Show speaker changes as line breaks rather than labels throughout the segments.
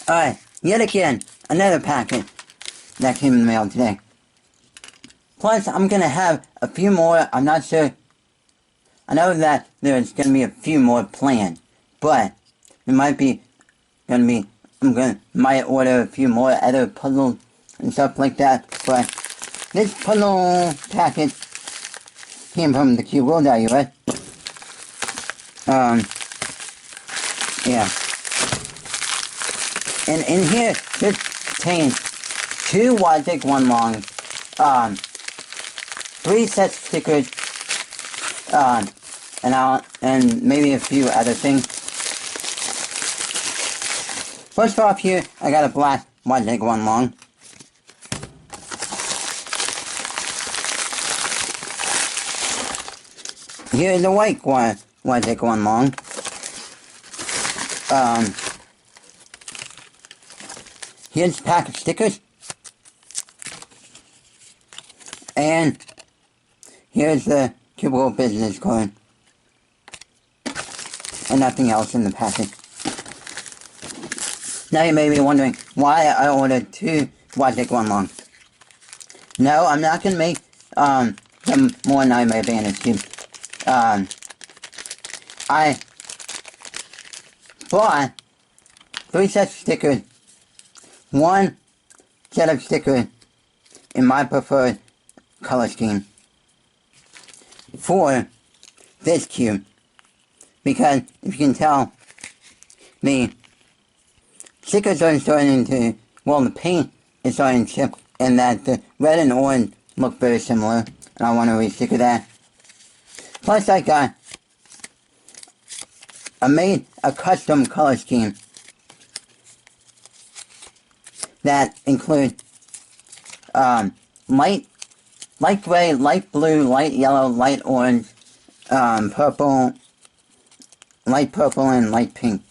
Alright, yet again, another packet that came in the mail today. Plus, I'm gonna have a few more, I'm not sure. I know that there's gonna be a few more planned, but it might be gonna be, might order a few more other puzzles and stuff like that, but this puzzle packet came from thecubicle.us. Yeah. And in here, this contains 2 wide-thick, 1 long, 3 sets of stickers, and maybe a few other things. First off here, I got a black wide-thick, 1 long. Here's a white wide-thick, 1 long. Here's a pack of stickers. And here's the cubicle business card. And nothing else in the packet. Now you may be wondering why I ordered 2 wide-thick, 1 long. No, I'm not gonna make them more Nightmare Bandits cubes. I bought 3 sets of stickers, 1 set of stickers in my preferred color scheme for this cube, because if you can tell, the stickers are starting to, well, the paint is starting to chip, and that the red and orange look very similar, and I want to re-sticker that. Plus I made a custom color scheme that includes light gray, light blue, light yellow, light orange, purple, light purple, and light pink,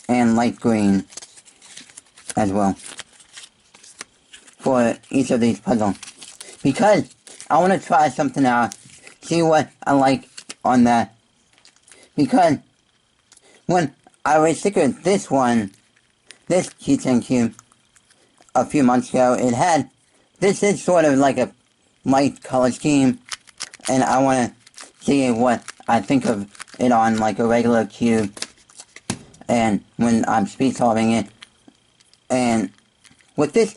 and light green as well for each of these puzzles, because I want to try something out, see what I like on that, because when I re-stickered this keychain cube a few months ago, this is sort of like a light color scheme, and I want to see what I think of it on like a regular cube, and when I'm speed solving it, and with this,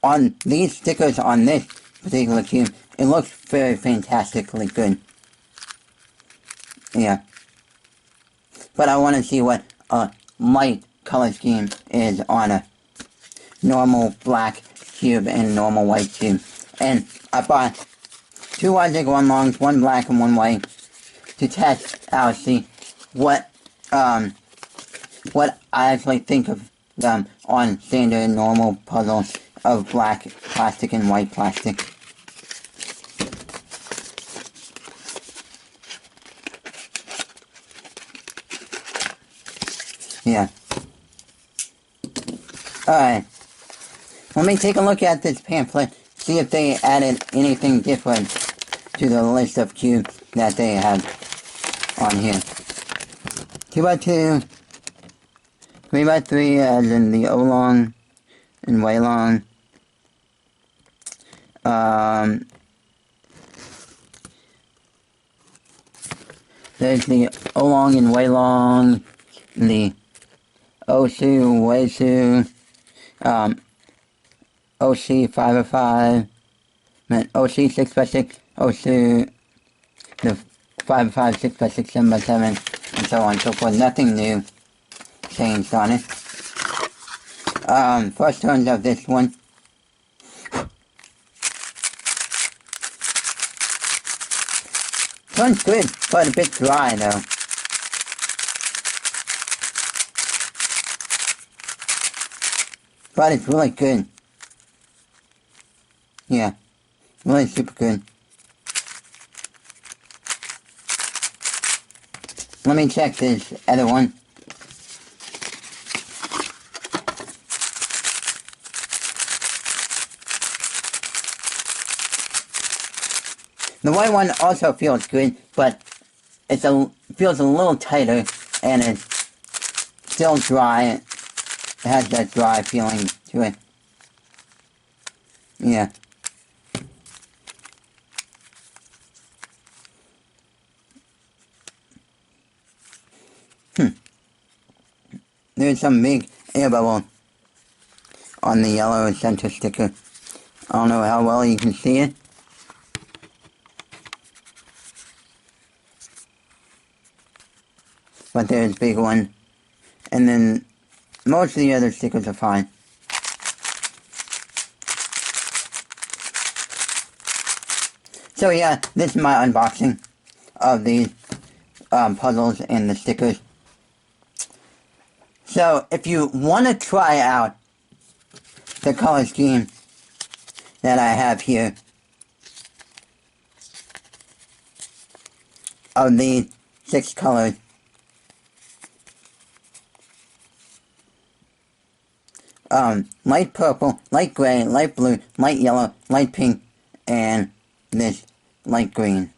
on these stickers on this particular cube, it looks very fantastically good. Yeah. But I want to see what a light color scheme is on a normal black cube and normal white cube. And I bought 2 wide-thick, 1 longs, 1 black and 1 white, to test out, see what I actually think of them on standard normal puzzles of black plastic and white plastic. Yeah. Alright. Let me take a look at this pamphlet, see if they added anything different to the list of cubes that they have on here. 2x2, 3x3 as in the O-long and Y-long. There's the O-long and Y-long, the O2, Y2, OC 5x5, OC 6x6, OC the 5x5, 6x6, 7x7, and so on and so forth. Nothing new changed on it. First turns of this one. Turns good, but a bit dry though. But it's really good. Yeah, really super good. Let me check this other one. The white one also feels good, but feels a little tighter, and it's still dry. It has that dry feeling to it. Yeah. There's some big air bubble on the yellow center sticker. I don't know how well you can see it. But there's a big one. And then most of the other stickers are fine. So yeah, this is my unboxing of these puzzles and the stickers. So if you want to try out the color scheme that I have here of these 6 colors, light purple, light gray, light blue, light yellow, light pink, and this light green.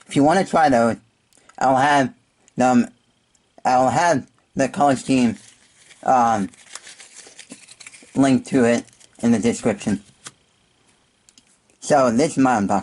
If you want to try those, I'll have the color scheme link to it in the description. So this is my unboxing.